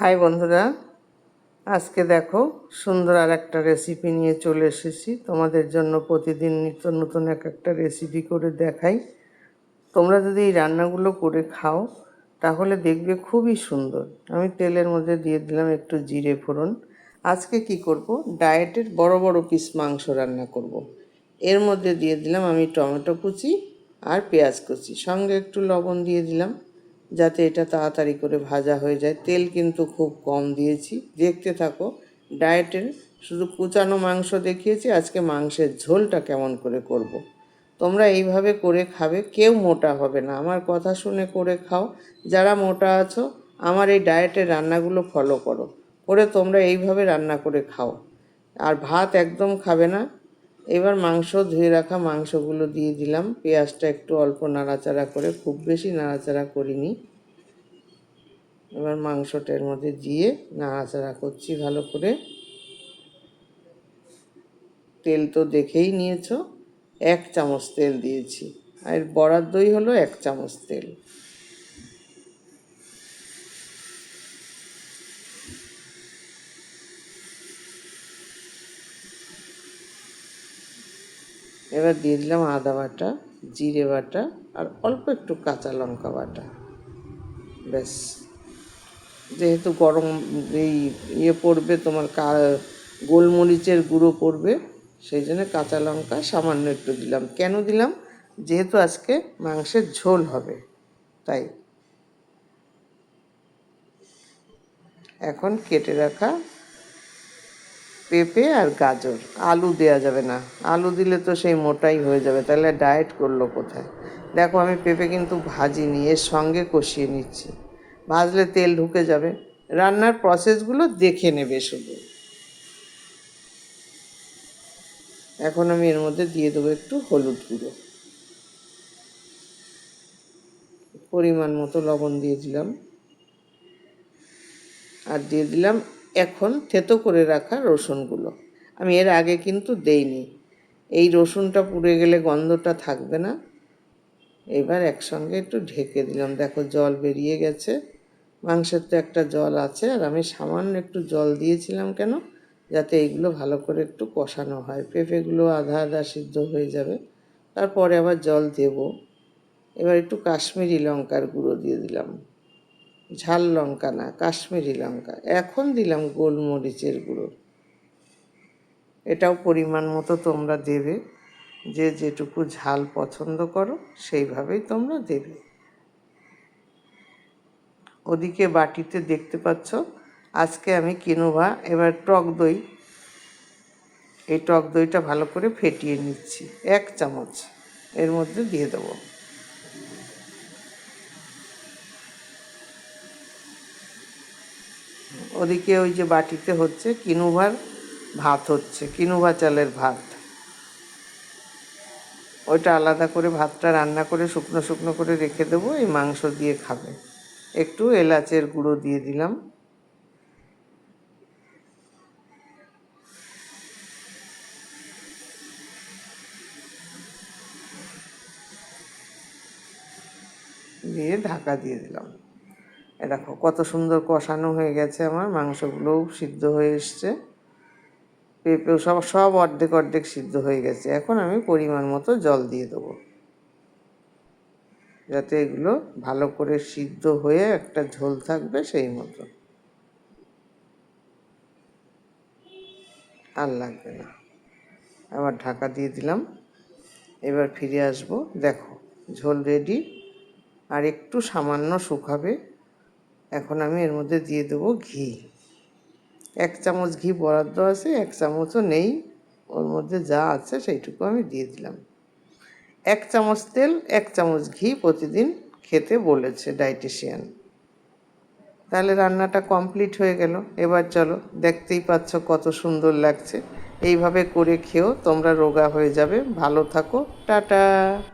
High বন্ধুরা, আজকে দেখো সুন্দর আর একটা রেসিপি নিয়ে চলে এসেছি। তোমাদের জন্য প্রতিদিন নিত্য নতুন একটা রেসিপি করে দেখাই। তোমরা যদি এই রান্নাগুলো করে খাও তাহলে দেখবে খুবই সুন্দর। আমি তেলের মধ্যে দিয়ে দিলাম একটু জিরে ফোড়ন। আজকে কি করব, ডায়েটের বড় বড় পিস মাংস রান্না করব। এর মধ্যে দিয়ে দিলাম আমি টমেটো কুচি আর পেঁয়াজ কুচি, সঙ্গে একটু লবণ দিয়ে দিলাম যাতে এটা তাড়াতাড়ি করে ভাজা হয়ে যায়। তেল কিন্তু খুব কম দিয়েছি, দেখতে থাকো। ডায়েটের শুধু কুচানো মাংস দেখিয়েছি, আজকে মাংসের ঝোলটা কেমন করে করব। তোমরা এইভাবে করে খাবে, কেউ মোটা হবে না। আমার কথা শুনে করে খাও। যারা মোটা আছো আমার এই ডায়েটের রান্নাগুলো ফলো করো, করে তোমরা এইভাবে রান্না করে খাও। আর ভাত একদম খাবে না। এবার মাংস ধুয়ে রাখা মাংসগুলো দিয়ে দিলাম। পেঁয়াজটা একটু অল্প নাড়াচাড়া করে, খুব বেশি নাড়াচাড়া করিনি। এবার মাংসটা এর মধ্যে দিয়ে নাড়াচাড়া করছি ভালো করে। তেল তো দেখেই নিয়েছো, 1 চামচ তেল দিয়েছি, আর বরাদ্দই হলো 1 চামচ তেল। এবার দিয়ে দিলাম আদা বাটা, জিরে বাটা আর অল্প একটু কাঁচা লঙ্কা বাটা। ব্যাস, যেহেতু গরম এই পড়বে তোমার গোলমরিচের গুঁড়ো পড়বে, সেই জন্য কাঁচা লঙ্কা সামান্য একটু দিলাম। কেন দিলাম? যেহেতু আজকে মাংসের ঝোল হবে তাই। এখন কেটে রাখা পেঁপে আর গাজর, আলু দেওয়া যাবে না। আলু দিলে তো সেই মোটাই হয়ে যাবে, তাহলে ডায়েট করলো কোথায়। দেখো আমি পেঁপে কিন্তু ভাজিনি, এর সঙ্গে কষিয়ে নিচ্ছি। ভাজলে তেল ঢুকে যাবে। রান্নার প্রসেসগুলো দেখে নেবে শুধু। এখন আমি এর মধ্যে দিয়ে দেবো একটু হলুদ গুঁড়ো, পরিমাণ মতো লবণ দিয়ে দিলাম, আর দিয়ে দিলাম এখন থেতো করে রাখা রসুনগুলো। আমি এর আগে কিন্তু দেইনি। এই রসুনটা পুড়ে গেলে গন্ধটা থাকবে না। এবার একসঙ্গে একটু ঢেকে দিলাম। দেখো জল বেরিয়ে গেছে। মাংসের তো একটা জল আছে, আর আমি সামান্য একটু জল দিয়েছিলাম কেন, যাতে এইগুলো ভালো করে একটু কষানো হয়। পেঁপেগুলো আধা আধা সিদ্ধ হয়ে যাবে, তারপরে আবার জল দেব। এবার একটু কাশ্মীরি লঙ্কার গুঁড়ো দিয়ে দিলাম, ঝাল লঙ্কা না, কাশ্মীরি লঙ্কা। এখন দিলাম গোলমরিচের গুঁড়ো। এটাও পরিমাণ মতো তোমরা দেবে, যে যেটুকু ঝাল পছন্দ করো সেইভাবেই তোমরা দেবে। ওদিকে বাটিতে দেখতে পাচ্ছ আজকে আমি কিনোভা, এবার টক দই, এই টক দইটা ভালো করে ফেটিয়ে নিচ্ছি। 1 চামচ এর মধ্যে দিয়ে দেবো। ওদিকে ওই যে বাটিতে হচ্ছে কিনোভার ভাত, হচ্ছে কিনোভা চালের ভাত। ওইটা আলাদা করে ভাতটা রান্না করে শুকনো শুকনো করে রেখে দেবো, এই মাংস দিয়ে খাবে। একটু এলাচের গুঁড়ো দিয়ে দিলাম। দিয়ে ঢাকা দিয়ে দিলাম। এ দেখো কত সুন্দর কষানো হয়ে গেছে, আমার মাংসগুলোও সিদ্ধ হয়ে এসছে। পেঁপেও সব সব অর্ধেক অর্ধেক সিদ্ধ হয়ে গেছে। এখন আমি পরিমাণ মতো জল দিয়ে দেবো, যাতে এগুলো ভালো করে সিদ্ধ হয়ে একটা ঝোল থাকবে সেই মতো। আর লাগবে না। আবার ঢাকা দিয়ে দিলাম। এবার ফিরে আসবো। দেখো ঝোল রেডি, আর একটু সামান্য শুকাবে। এখন আমি এর মধ্যে দিয়ে দেবো ঘি। 1 চামচ ঘি বরাদ্দ আছে, 1 চামচও নেই, ওর মধ্যে যা আছে সেইটুকু আমি দিয়ে দিলাম। 1 চামচ তেল, 1 চামচ ঘি প্রতিদিন খেতে বলেছে ডায়েটিশিয়ান। তাহলে রান্নাটা কমপ্লিট হয়ে গেল। এবার চলো, দেখতেই পাচ্ছ কত সুন্দর লাগছে। এইভাবে করে খেও, তোমরা রোগা হয়ে যাবে। ভালো থাকো, টাটা।